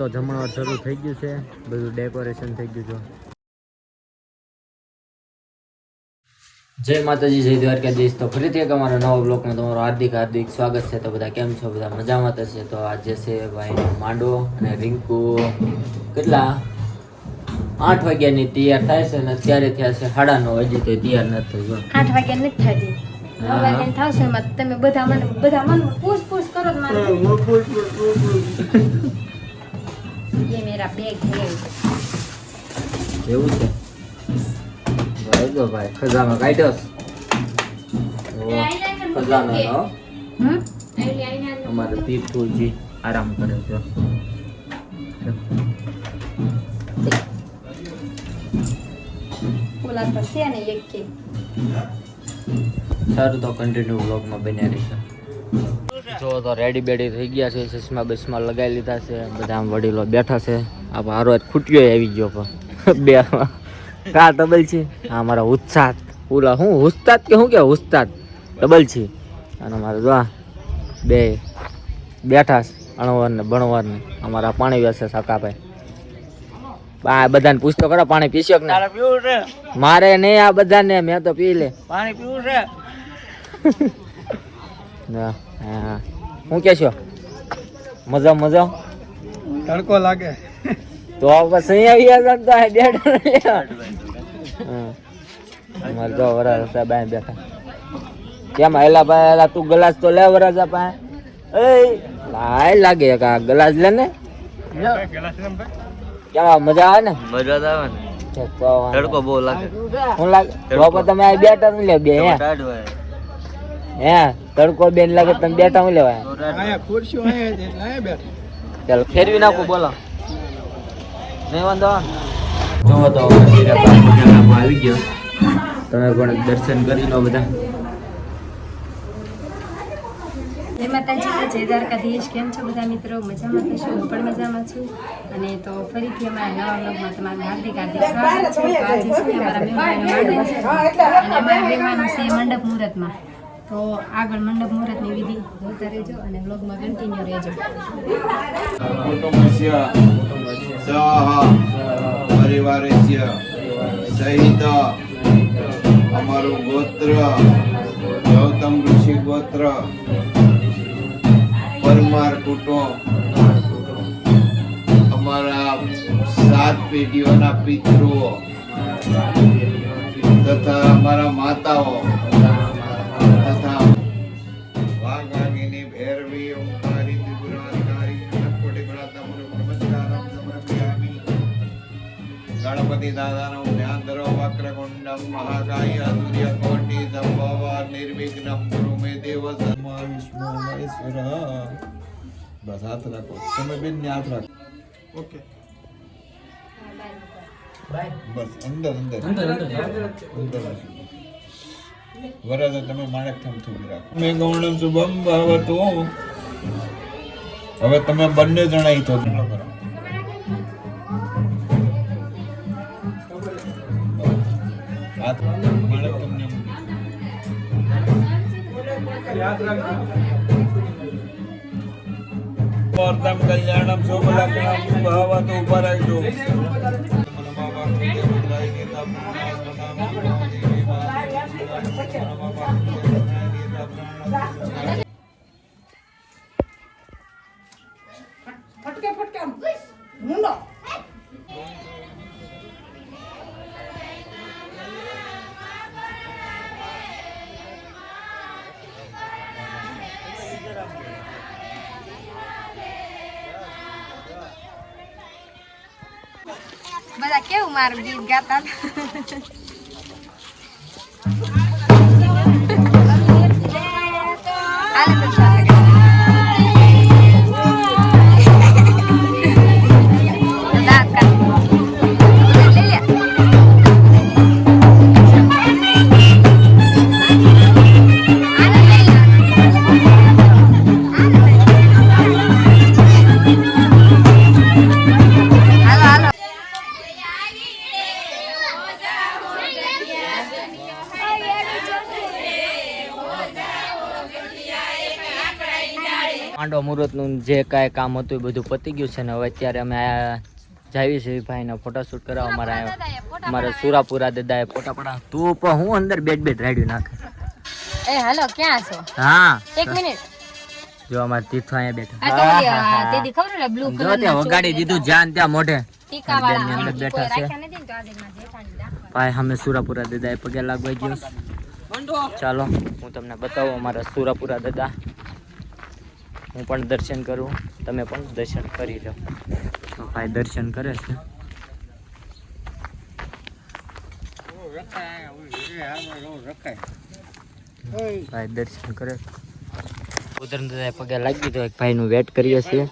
તો જમણવાર શરૂ થઈ ગયું છે, બધું ડેકોરેશન થઈ ગયું છે. જય માતાજી, જય દ્વારકાધીશ. તો ફરીથી એક અમારા નવા બ્લોગમાં તમારું હાર્દિક હાર્દિક સ્વાગત છે. તો બધા કેમ છો? બધા મજામાં થશે. તો આજે છે ભાઈ માંડવો અને રિંકુ કેટલા 8 વાગ્યાની તૈયાર થાય છે ને અત્યારે થયા છે 9:30. હજી તો તૈયાર નથી થઈ. 8 વાગ્યા નથી થતી, 9 વાગ્યા થશે. તમે બધા મને પૂછ કરો ये मेरा बैग है. એવું છે ભાઈ ખજાનો કાઢ્યો ખજાનો અમારે તીર્થુજી આરામ કરે છે. ઓલા પર છે ને એક કે સારું, તો કન્ટિન્યુ બ્લોગમાં બન્યા રહીશું. જો તો રેડી બેડી થઈ ગયા છે, ચશ્મા બસમાં લગાવી લીધા છે, બધા આમ વડીલો બેઠા છે. આ હારો ખૂટ્યો આવી ગયો પણ બે કા ડબલ છે. હા મારા ઉસ્તાદ ઓલા હું ઉસ્તાદ કે શું કે ઉસ્તાદ ડબલ છે. અને મારે જો બે બેઠા છે અણવર ને બણવર ને. અમારા પાણી વેસે સકાભાઈ. બધાને પૂછતો કરો પાણી પીશો કે ના? મારે નહીં, આ બધાને મેં તો પી લે. પાણી પીવું છે. હા શું કે છો? મજા મજા તડકો લાગે તો બસ અહીંયા આવી જાય તો અમારે જો વરાજ સાહેબ અહીં બેઠા. કેમ હેલા ભાઈ હેલા તું ગ્લાસ તો લે વરાજા પાસે. એ લાય લાગે કા ગ્લાસ લે ને. કેમ મજા આવે ને? મજા આવે ને. તડકો બહુ લાગે. શું લાગે? તો તમે આ બેઠા ને લે બે હે તડકો બેન લાગે તમે બેઠા હું લેવાય? ચાલો ફેરવી નાખું, બોલો નહીં વાંધો. જોવો તો આવી ગયો, તમે પણ દર્શન કરી લો બધા. જય માતાજી, જય દ્વારકાધીશ. કેમ છો બધા મિત્રો? મજામાં થશો? હું પણ મજામાં છું. અને તો ફરીથી અમારા નવા બ્લોગમાં તમારું હાર્દિક હાર્દિક સ્વાગત છે. તો આજે છે અમારા મહેમાનનો માંડવો છે અને અમારા મહેમાનો છે મંડપ મુહૂર્તમાં. તો આગળ મંડપ મુહૂર્તની વિધિ જોતા રહેજો અને બ્લોગમાં કન્ટિન્યુ રહેજો. કુટુંબસ્ય સહ પરિવારસ્ય સહિત અમારું ગોત્ર ગૌતમ ઋષિ ગોત્ર પરમાર કુટુંબ, અમારા 7 પેઢીઓના પિતૃઓ તથા અમારા માતાઓ તથા વાઘાગીની ભૈરવી ઓમકારી ત્રિપુરારી કોટી ગણાતા નમસ્કારમ સમર્પયામિ. ગણપતિ દાદાનું ધ્યાન ધરો. વક્રકુંડમ મહાકાય સૂર્યકોટિ સંભવ નિર્વિઘ્નમ ગુરુ મે દેવ સમ્મા વિષ્ણુ મહેશ્વર. બસ હાથ રાખો, તમે બેન ને હાથ રાખો. ઓકે બસ અંદર અંદર વરદ તમે માણેક થમ થોડી રાખો. મેં ગૌણમ શુભમ ભવતુ. હવે તમે બંને જણા ઈ તો કરો. હાથ માણેક તમને યાદ રાખજો. વર્તમ કલ્યાણમ શુભ લગ્નમ ભવતુ. ઉપર રાખજો. બધા કેવું મારું ગીત ગાતા માંડવા મુહૂર્તનું જે કાંઈ કામ હતું એ બધું પતી ગયું છે ને હવે અત્યારે અમે જાવી છે ભાઈના ફોટોશૂટ કરાવવા અમારા સુરાપુરા દાદાએ ફોટા પડા તું પણ હું અંદર બેડ રાડ્યું નાખે એ હાલો ક્યાં છો હા 1 મિનિટ જો અમાર તીર્થો અહીંયા બેઠા આ તો તે દી ખબર ને બ્લુ જો તે વગાડી દીધું જાન ત્યાં મોઢે ટીકા વાળા અંદર બેઠા છે ભાઈ અમે સુરાપુરા દાદાએ પગે લાગવા ગયો ચાલો હું તમને બતાવું અમારા સુરાપુરા દાદા હું પણ દર્શન કરું તમે પણ દર્શન કરી લો તો ભાઈ દર્શન કરે છે ભાઈ દર્શન કરે ઉધર દાદા પગે લાગી તો એક ભાઈનું વેટ કરીએ છીએ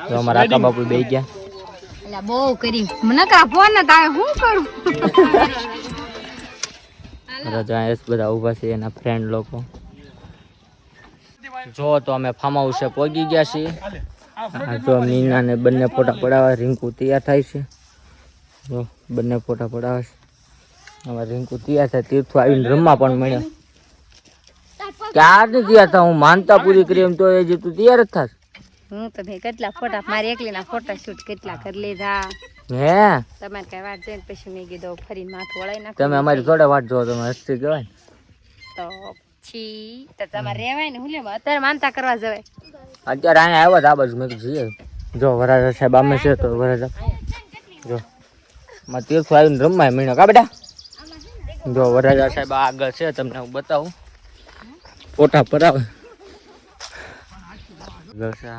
તો અમારા આકા બાપુ બેસી ગયા એટલે બહુ કરી મને કા ફોન ન થાય હું કરું રજા બધા ઊભા છે એના ફ્રેન્ડ લોકો જો તો અમે ફાર્મ હાઉસે પહોંચી ગયા છીએ જો મીના ને બંને ફોટા પડાવવા રિંકુ તૈયાર થાય છે જો બંને ફોટા પડાવે છે અમારે રિંકુ તૈયાર થાય તીર્થો આવીને રમવા પણ મળ્યો ક્યારની તૈયાર થાય હું માનતા પૂરી કરી એમ તો એ જે તું તૈયાર જ થાશ હું તો ભાઈ કેટલા ફોટા મારી એકલીના ફોટા શૂટ કેટલા કરી લીધા હે તમારે કઈ વાત જોઈને પછી મેં કીધું ફરી માથું વળાઈ નાખ તમે અમારી થોડા વાત જોવો તમે હસ્તી કહેવાય તો પછી તો તમારે રહેવાય ને હું લેવા અત્યારે માનતા કરવા જવાય અત્યારે અહીંયા આવ્યા હતા આ બાજુ મેં કીધું જઈએ જો વરાજા સાહેબ આમે છે તો વરાજા જો માં તીર્થો આવીને રમવાય મહિનો કા બેટા જો વરાજા સાહેબ આગળ છે તમને હું બતાવું ફોટા પડાવે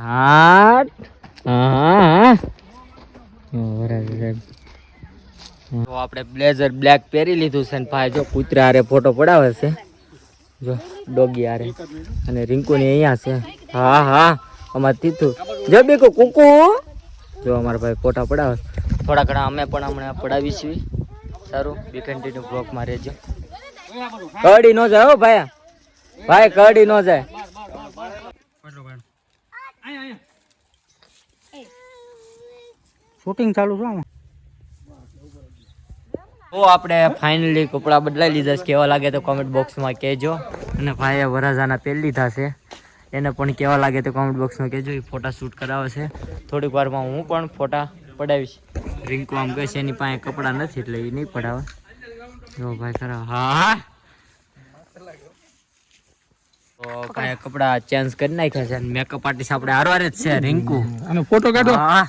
હાટ હા વરાજા સાહેબ તો આપણે બ્લેઝર બ્લેક પહેરી લીધું છે ને ભાઈ જો કૂતરા હારે ફોટો પડાવે છે જો ડોગી હારે અને રિંકુ ની અહીંયા છે હા હા અમારે તીથું જો બીકુ કુકુ જો અમારા ભાઈ ફોટા પડાવે થોડા ઘણા અમે પણ હમણાં પડાવી છીએ સારું બી કન્ટિન્યુ બ્લોગમાં રહેજો કડી ન જાય હો ભાઈ ભાઈ કડી ન જાય શૂટિંગ ચાલુ છે તો આપણે ફાઇનલી કપડાં બદલાઈ લીધા છે કેવા લાગે તો કોમેન્ટ બોક્સમાં કહેજો અને ભાઈએ વરાજાના પહેરી લીધા છે એને પણ કેવા લાગે તો કોમેન્ટ બોક્સમાં કહેજો એ ફોટા શૂટ કરાવે છે થોડીક વારમાં હું પણ ફોટા પડાવીશ રિંકુ આમ કહે છે એની પાસે કપડાં નથી એટલે એ નહીં પડાવે જો ભાઈ કરાવે હા તો કાંઈ કપડાં ચેન્જ કરી નાખ્યા છે અને મેકઅપ આર્ટિસ્ટ આપણે હારવાર જ છે રિંકુ અને ફોટો કાઢો હા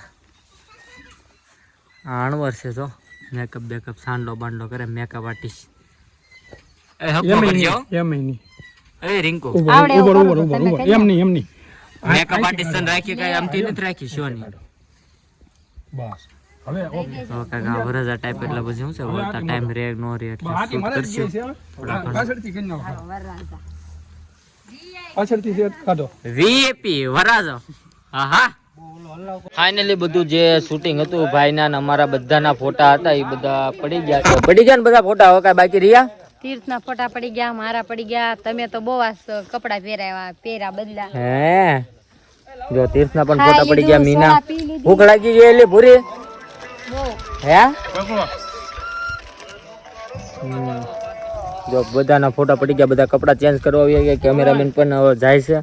અણવર છે જો મેકઅપ બેકઅપ સાંડલો બાંડલો કરે મેકઅપ આર્ટિસ્ટ એ હપ્પો કરજો એમ નહીં એ રિંકુ આવડે એવું ઉભર એમ નહીં મેકઅપ આર્ટિસ્ટ ને રાખી કઈ આમથી નથી રાખી શોની બસ હવે તો કાકા વરજા ટાઈપ એટલે પછી શું છે વરતા ટાઈમ રે નો રે એટલે શૂટ કરશું પાછળથી કરી નાખો પાછળથી કાઢો વીપી વરાજો આહા ફાઇનલી બધું જે શૂટિંગ હતું ભાઈના ને અમારા બધાના ફોટા હતા એ બધા પડી ગયા છે પડી ગયા ને બધા ફોટા હવે કાંઈ બાકી રહ્યા તીર્થના ફોટા પડી ગયા મારા પડી ગયા તમે તો બહુ કપડા પહેર્યા બદલા હે જો તીર્થના પણ ફોટા પડી ગયા મીના ભૂખ લાગી ગઈ એટલે પૂરી હે જો બધાના ફોટા પડી ગયા બધા કપડા ચેન્જ કરવા આવી ગયા કેમેરામેન પણ હવે જાય છે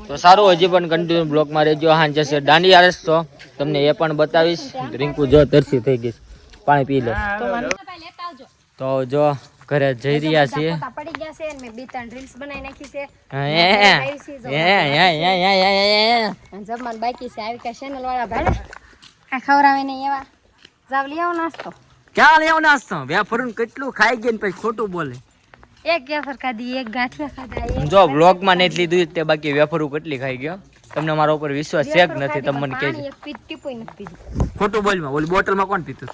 તો સારું હજી પણ કન્ટિન્યુ બ્લોગમાં રહેજો હાંજે છે દાંડી આરસ તો તમને એ પણ બતાવીશ રિંકુ જો તરસી થઈ ગઈ પાણી પી લે તો જો ઘરે જઈ રહ્યા છીએ પડી ગયા છે મેં 2-3 રીલ્સ બનાવી નાખી છે જમવાનું બાકી છે આવી કા ચેનલ વાળા ભાડે આ ખવરાવે નહીં એવા જાવ લઈ આવો નાસ્તો ક્યાં લેવો નાસ્તો વેફરું કેટલું ખાઈ ગયું પછી ખોટું બોલે એક વેફર ખાધી એક ગાંઠિયા ખાધા જો બ્લોગમાં નથી લીધું તે બાકી વેફરું કેટલી ખાઈ ગયો તમને મારા ઉપર વિશ્વાસ છે કે નથી તમે મને કહેજો એક ટીપોય નથી પીધું ખોટું બોલમાં ઓલી બોટલમાં કોણ પીતું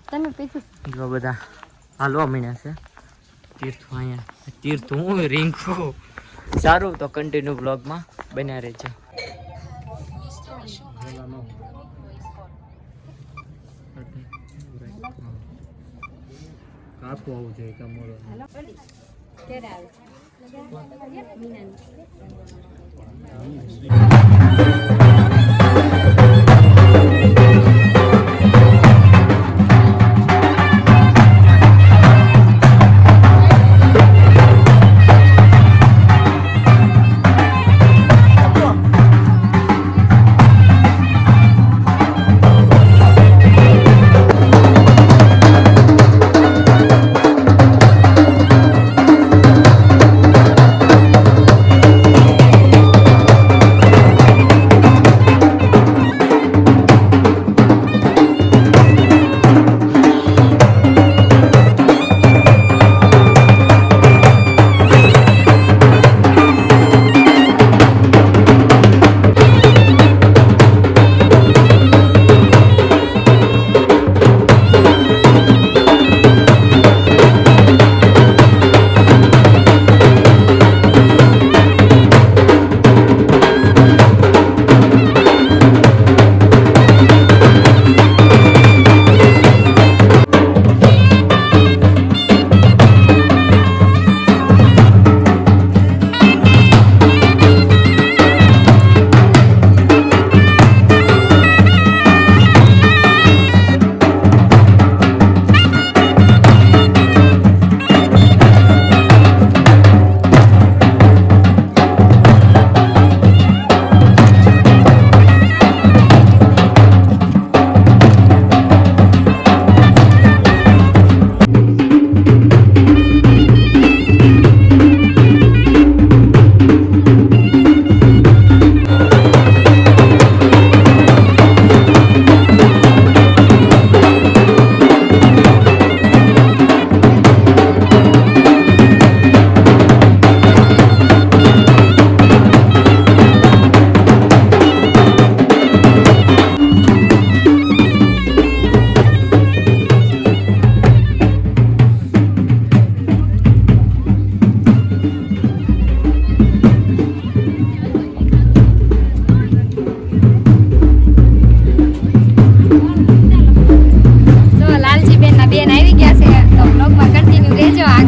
તમે પીધું જો બધા હાલવા મળ્યા છે તીર્થ અહીંયા તીર્થ હું રિંકુ સારું તો કન્ટિન્યુ બ્લોગમાં બન્યા રહેજો કાપવું આવું જોઈએ તમારો ક્યારે આવે મીનાની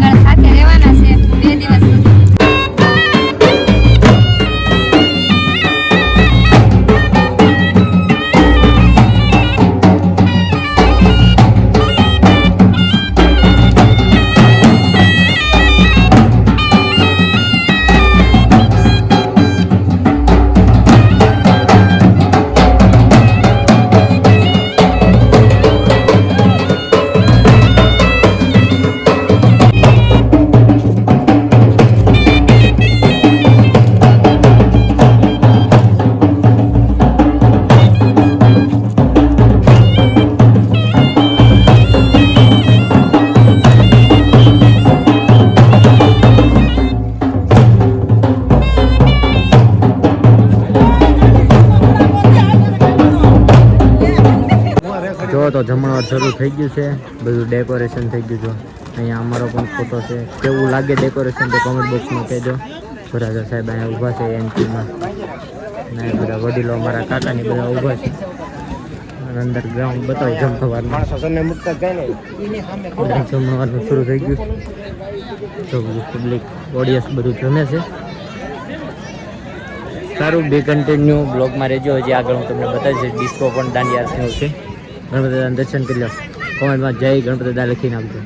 આગળ સાથે રહેવાના છે 2 દિવસ સુધી. જો તો જમણવાર શરૂ થઈ ગયું છે, બધું ડેકોરેશન થઈ ગયું છે. અહીંયા અમારો પણ ફોટો છે. કેવું લાગે ડેકોરેશન તો કમેન્ટ બોક્સમાં કહેજો. વરરાજા સાહેબ અહીંયા ઊભા છે એન્ટ્રીમાં, ને બધા વડીલો અમારા કાકાની બધા ઊભા છે. અને અંદર ગ્રાઉન્ડ બતાવું જમણવારમાં જમણવારનું શરૂ થઈ ગયું તો બધું પબ્લિક ઓડિયન્સ બધું જમે છે. સારું, બે કન્ટિન્યુ બ્લોગમાં રહેજો. હજી આગળ હું તમને બતાવીશ. ડિસ્કો પણ દાંડિયાનું છે. ગણપતિ દાદાના દર્શન કરી લો. કોમેન્ટમાં જય ગણપતિ દાદા લખીને આપજો.